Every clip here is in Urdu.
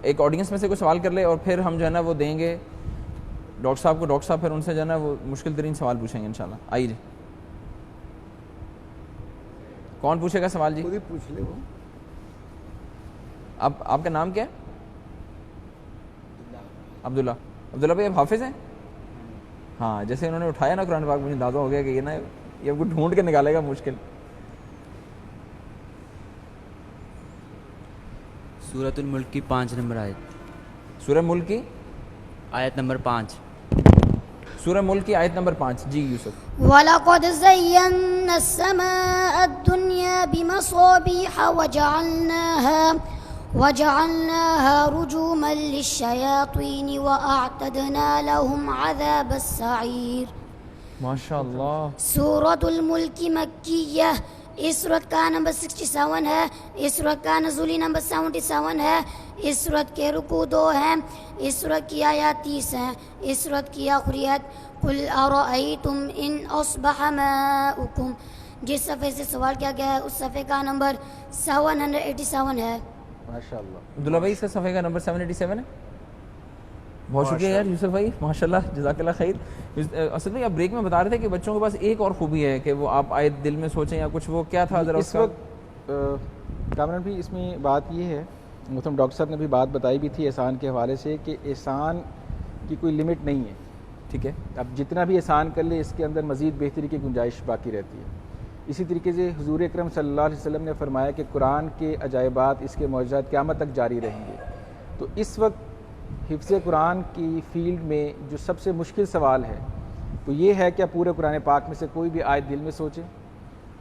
ایک آڈینس میں سے کوئی سوال کر لے اور پھر ہم جو ہے نا وہ دیں گے ڈاکٹر صاحب کو. ڈاکٹر صاحب پھر ان سے جو ہے نا وہ مشکل ترین سوال پوچھیں گے انشاءاللہ. آئیے جی, کون پوچھے گا سوال؟ جی خود ہی پوچھ لے. وہ آپ کا نام کیا ہے؟ عبداللہ. عبداللہ بھائی آپ حافظ ہیں؟ ہاں, جیسے انہوں نے اٹھایا نا قرآن پاک, مجھے اندازہ ہو گیا کہ یہ نا یہ آپ کو ڈھونڈ کے نکالے گا مشکل. سورۃ الملک کی 5 نمبر آیت. سورہ ملک کی آیت نمبر 5. سورہ ملک کی آیت نمبر 5. جی یوسف. وَلَقَدْ زَيَّنَّا السَّمَاءَ الدُّنْيَا بِمَصَابِيحَ وَجَعَلْنَاهَا رُجُومًا لِلشَّيَاطِينِ وَأَعْتَدْنَا لَهُمْ عَذَابَ السَّعِيرِ. ماشاء اللہ. سورۃ الملک مکیہ, اس سورت کا نمبر 67 ہے, اس سورت کا نزولی نمبر 77 ہے, اس سورت کے رکوع 2 ہیں, اس سورت کی آیات 30 ہیں, اس سورت کی آخری آیت قُلْ أَرَأَيْتُمْ إِنْ أَصْبَحَ مَاؤُكُمْ. جس صفحے سے سوال کیا گیا ہے اس صفحے کا نمبر 787 ہے. ماشاء اللہ. عبداللہ بھائی اس کا صفحے کا نمبر 787 ہے. بہت شکریہ یار یوسف بھائی, ماشاء اللہ, جزاک اللہ خیر. اسد بھائی آپ بریک میں بتا رہے تھے کہ بچوں کے پاس ایک اور خوبی ہے کہ وہ آپ آیت دل میں سوچیں یا کچھ, وہ کیا تھا ذرا اس کا؟ کامران بھی اس میں بات یہ ہے, محترم ڈاکٹر صاحب نے بھی بات بتائی بھی تھی احسان کے حوالے سے کہ احسان کی کوئی لمٹ نہیں ہے. ٹھیک ہے, اب جتنا بھی احسان کر لے اس کے اندر مزید بہتری کی گنجائش باقی رہتی ہے. اسی طریقے سے حضور اکرم صلی اللہ علیہ وسلم نے فرمایا کہ قرآن کے عجائبات, اس کے معجزات قیامت تک جاری رہیں گے. تو اس وقت حفظ قرآن کی فیلڈ میں جو سب سے مشکل سوال ہے وہ یہ ہے کہ آپ پورے قرآن پاک میں سے کوئی بھی آیت دل میں سوچیں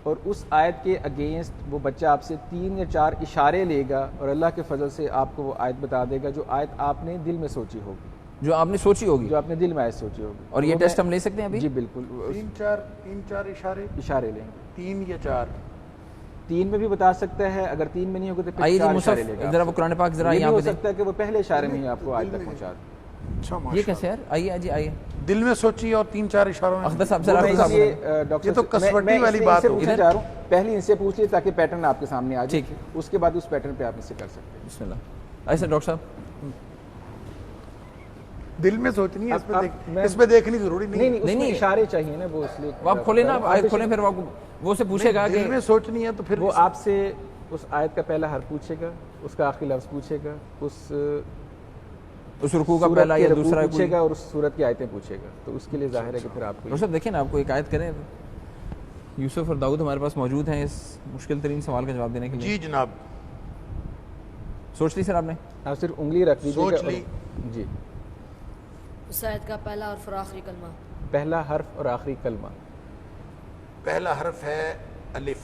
اور اس آیت کے اگینسٹ وہ بچہ آپ سے 3 یا 4 اشارے لے گا اور اللہ کے فضل سے آپ کو وہ آیت بتا دے گا جو آیت آپ نے دل میں سوچی ہوگی, جو آپ نے سوچی ہوگی, جو آپ نے دل میں آیت سوچی ہوگی. اور یہ ٹیسٹ ہم لے سکتے ہیں ابھی؟ جی بالکل. 3-4 اشارے لیں گے, 3 یا 4. 3 میں بھی بتا سکتا ہے, اگر 3 میں نہیں ہوگا تو پھر آئیے 4 جی اشارے لے گا. ذرا وہ قرآن پاک ذرا یہ یہاں بھی پہ ہو سکتا ہے کہ وہ پہلے اشارے میں ہی آپ کو آیت تک پہنچا دے. اچھا, یہ کیسے یار؟ آئیے جی آئیے. دل میں سوچی اور 3-4 اشاروں میں. اختر صاحب ذرا یہ تو کسوٹی والی بات ہوگی. پہلے ان سے پوچھ لیے تاکہ پیٹرن آپ کے سامنے آ جائے, اس کے بعد اس پیٹرن پہ آپ اس سے کر سکتے ہیں. بسم اللہ. ایسے ڈاکٹر صاحب دل میں سوچنی ہے, اس پہ دیکھنی ضروری نہیں. نہیں, اشارے چاہیے نا, وہ اس لیے آپ کھولیں نا آیت کھولیں, پھر وہ سے پوچھے گا کہ دل میں سوچنی ہے تو پھر وہ آپ سے اس آیت کا پہلا حرف پوچھے گا, اس کا آخری لفظ پوچھے گا, اس رکوع کا پہلا یا دوسرا پوچھے گا اور اس سورت کی آیتیں پوچھے گا. تو اس کے لیے ظاہر ہے کہ پھر آپ کو ڈاکٹر صاحب دیکھیں نا, آپ کو ایک آیت کریں. یوسف اور داؤد ہمارے پاس موجود ہیں اس مشکل ترین سوال کا جواب دینے کے لیے. جی جناب. سوچ لی سر آپ نے؟ آپ صرف انگلی رکھ لیجیے. سوچ لی. جی. اس آیت کا پہلا حرف اور آخری کلمہ. پہلا حرف اور آخری کلمہ. پہلا حرف ہے الف.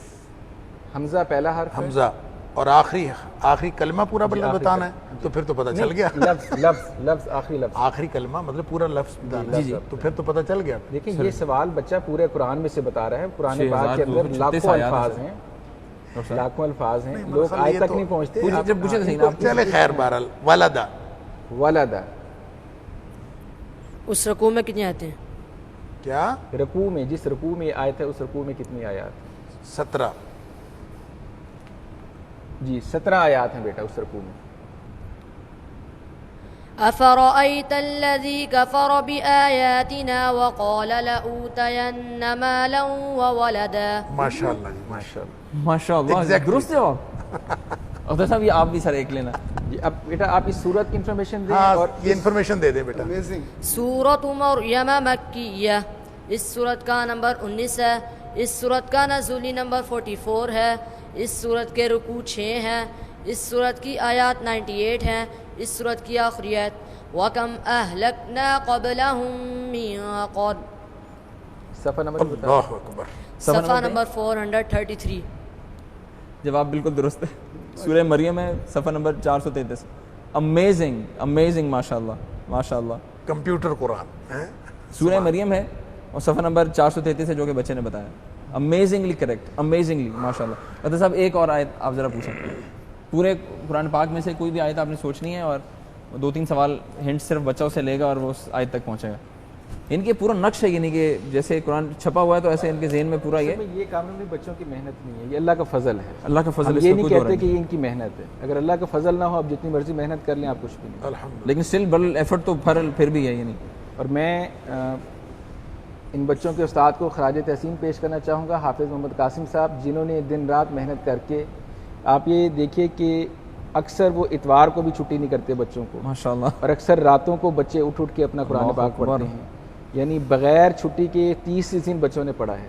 حمزہ پہلا حرف, حمزہ, اور آخری کلمہ پورا بتانا ہے تو پھر تو پتہ چل گیا. لفظ آخری لفظ, آخری کلمہ مطلب پورا لفظ بتانا ہے تو پھر تو پتہ چل گیا. دیکھیں یہ سوال بچہ پورے قرآن میں سے بتا رہا ہے. قرآن پاک کے اندر لاکھوں الفاظ ہیں, لوگ آج تک نہیں پہنچتے. چلے خیر, بہرحال ولدا. اس رکوع میں کتنی آیتیں ہیں؟ کیا رکوع میں, جس رکوع میں آیت ہے اس رکوع میں کتنی آیات؟ 17. جی 17 آیات ہیں بیٹا اس رکوع میں. أَفَرَأَيْتَ الَّذِي كَفَرَ بِآيَاتِنَا وَقَالَ لَأُوتَيَنَّ مَالًا وَوَلَدًا. ماشاءاللہ جی, ماشاءاللہ, ماشاءاللہ, درست جواب. اختر صاحب یہ آپ بھی سر ایک لینا. جی اب بیٹا آپ اس سورت کی انفارمیشن دیں. ہاں, اور یہ انفارمیشن دے دیں بیٹا. سورۃ مریم مکیہ, اس سورت کا نمبر 19 ہے, اس سورت کا نزولی نمبر 44 ہے, اس سورت کے رکوع 6 ہیں, اس سورت کی آیات 98 ہیں, اس سورت کی آخری آیت وَكَمْ أَهْلَكْنَا قَبْلَهُمْ مِنْ قَرْنٍ. صفحہ نمبر اللہ اکبر. صفحہ نمبر 433. جواب بالکل درست ہے. سورہ مریم ہے, صفحہ نمبر 433. امیزنگ, ماشاءاللہ, ماشاءاللہ. کمپیوٹر قرآن سورہ مریم ہے اور صفحہ نمبر 433 ہے جو کہ بچے نے بتایا. امیزنگلی کریکٹ, امیزنگلی, ماشاءاللہ. ڈاکٹر صاحب ایک اور آیت آپ ذرا پوچھیں. پورے قرآن پاک میں سے کوئی بھی آیت آپ نے سوچنی ہے اور 2-3 سوال ہنٹ صرف بچہ اسے لے گا اور وہ اس آیت تک پہنچے گا. ان کے پورا نقش ہے، یعنی کہ جیسے قرآن چھپا ہوا ہے تو ایسے ان کے ذہن میں پورا یہ یہ کاموں میں بچوں کی محنت نہیں ہے، یہ اللہ کا فضل ہے. اللہ کا فضل. ہم یہ نہیں کہتے کہ یہ ان کی محنت ہے، اگر اللہ کا فضل نہ ہو آپ جتنی مرضی محنت کر لیں آپ کچھ بھی نہیں. الحمد لیکن اسٹل بل ایفرٹ تو پھر بھی ہے. یعنی اور میں ان بچوں کے استاد کو خراج تحسین پیش کرنا چاہوں گا، حافظ محمد قاسم صاحب، جنہوں نے دن رات محنت کر کے، آپ یہ دیکھیے کہ اکثر وہ اتوار کو بھی چھٹی نہیں کرتے بچوں کو، ماشاءاللہ. اور اکثر راتوں کو بچے اٹھ کے اپنا قرآن پاک پڑھتے ہیں، یعنی بغیر چھٹی کے 30 دن بچوں نے پڑھا ہے.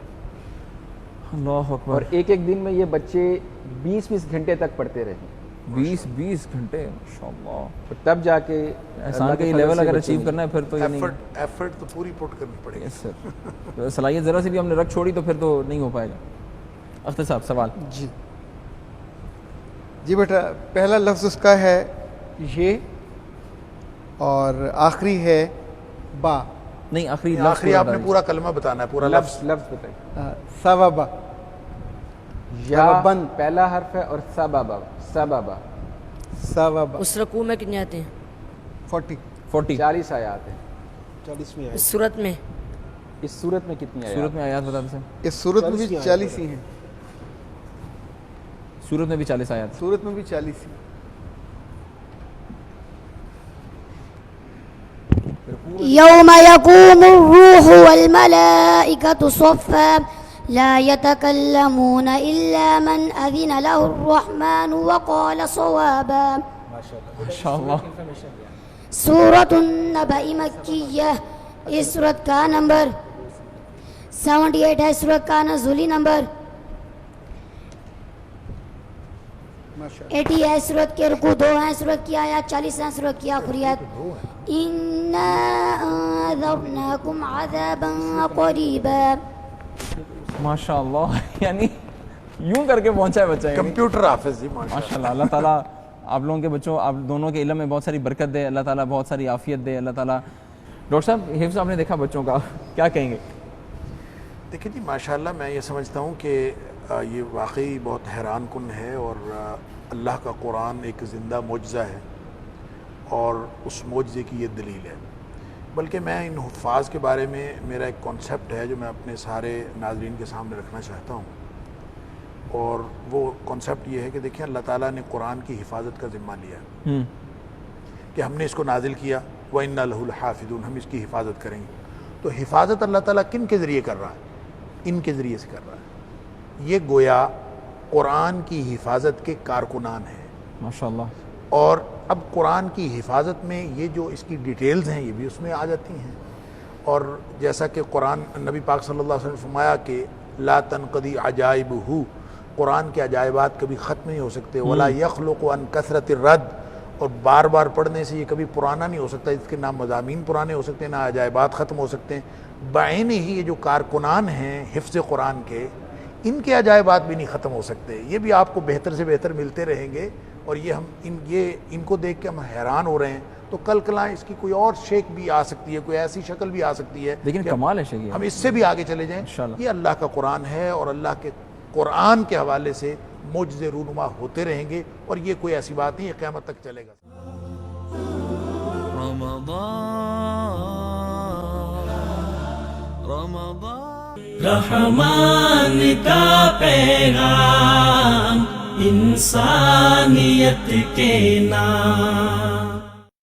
اللہ اکبر. اور ایک ایک دن میں یہ بچے 20-20 گھنٹے تک پڑھتے رہے. 20 گھنٹے ماشاءاللہ. تب جا کے احسان کا یہ لیول اگر اچیو کرنا ہے پھر تو یعنی ایفرٹ تو پوری پٹ کرنی پڑے گی. یس سر. صلاحیت ذرا سی بھی ہم نے رکھ چھوڑی تو پھر تو نہیں ہو پائے گا. اختر صاحب سوال. جی بیٹا، پہلا لفظ اس کا ہے یہ اور آخری ہے با. نہیں آخری آخری آپ نے پورا کلمہ بتانا ہے، پورا لفظ. لفظ بتائیے. سببا. یا بند پہلا حرف ہے اور سببا. سببا. سببا. اس رکوع میں کتنے آتے ہیں؟ 40. 40 آیات ہیں 40ویں اس صورت میں اس صورت میں. کتنی آیات؟ صورت میں آیات بتا دیں. اس صورت میں بھی 40 ہی ہیں. صورت میں بھی 40 آیات. صورت میں بھی 40 ہی. يوم يقوم الروح والملائكة صفا لا يتكلمون إلا من أذن له الرحمن وقال صوابا. ماشاءاللہ. سورة النبأ مکیہ. اس سورت کا نمبر 78 ہے. سورت کا نزولی نمبر 80 ہے. سورت کے رکوع 2 ہیں. سورت کی آیات 40 ہیں. سورت کی آخری آیت اِنَّا أَنذَرْنَاكُمْ عَذَابًا قَرِيبًا. ماشاءاللہ. یعنی یوں کر کے پہنچا ہے بچہ. کمپیوٹر حافظ جی ماشاءاللہ. اللہ تعالیٰ آپ لوگوں کے بچوں، آپ دونوں کے علم میں بہت ساری برکت دے. اللہ تعالیٰ بہت ساری عافیت دے. اللہ تعالیٰ. ڈاکٹر صاحب حفظ آپ نے دیکھا بچوں کا، کیا کہیں گے؟ دیکھیں جی ماشاءاللہ میں یہ سمجھتا ہوں کہ یہ واقعی بہت حیران کن ہے، اور اللہ کا قرآن ایک زندہ معجزہ ہے، اور اس معجزے کی یہ دلیل ہے. بلکہ میں ان حفاظ کے بارے میں میرا ایک کانسیپٹ ہے جو میں اپنے سارے ناظرین کے سامنے رکھنا چاہتا ہوں، اور وہ کانسیپٹ یہ ہے کہ دیکھیں اللہ تعالیٰ نے قرآن کی حفاظت کا ذمہ لیا ہے کہ ہم نے اس کو نازل کیا، وَإِنَّا لَهُ لَحَافِظُونَ، ہم اس کی حفاظت کریں گے. تو حفاظت اللہ تعالیٰ کن کے ذریعے کر رہا ہے؟ ان کے ذریعے سے کر رہا ہے. یہ گویا قرآن کی حفاظت کے کارکنان ہیں ماشاءاللہ. اور اب قرآن کی حفاظت میں یہ جو اس کی ڈیٹیلز ہیں یہ بھی اس میں آ جاتی ہیں. اور جیسا کہ قرآن نبی پاک صلی اللہ علیہ وسلم نے فرمایا کہ لا تنقضی عجائبہ، قرآن کے عجائبات کبھی ختم نہیں ہو سکتے. ولا یخلق عن کثرت الرد، اور بار بار پڑھنے سے یہ کبھی پرانا نہیں ہو سکتا. اس کے نہ مضامین پرانے ہو سکتے ہیں، نہ عجائبات ختم ہو سکتے ہیں. بعین ہی یہ جو کارکنان ہیں حفظ قرآن کے، ان کے عجائبات بھی نہیں ختم ہو سکتے. یہ بھی آپ کو بہتر سے بہتر ملتے رہیں گے، اور یہ ہم ان کو دیکھ کے ہم حیران ہو رہے ہیں. تو کل کلاں اس کی کوئی اور شیک بھی آ سکتی ہے، کوئی ایسی شکل بھی آ سکتی ہے، لیکن کمال ہے شیخ. ہم اس سے بھی آگے چلے جائیں. یہ اللہ کا قرآن ہے، اور اللہ کے قرآن کے حوالے سے معجزے رونما ہوتے رہیں گے، اور یہ کوئی ایسی بات نہیں ہے، قیامت تک چلے گا. رحمان کا پیغام انسانیت کے نام.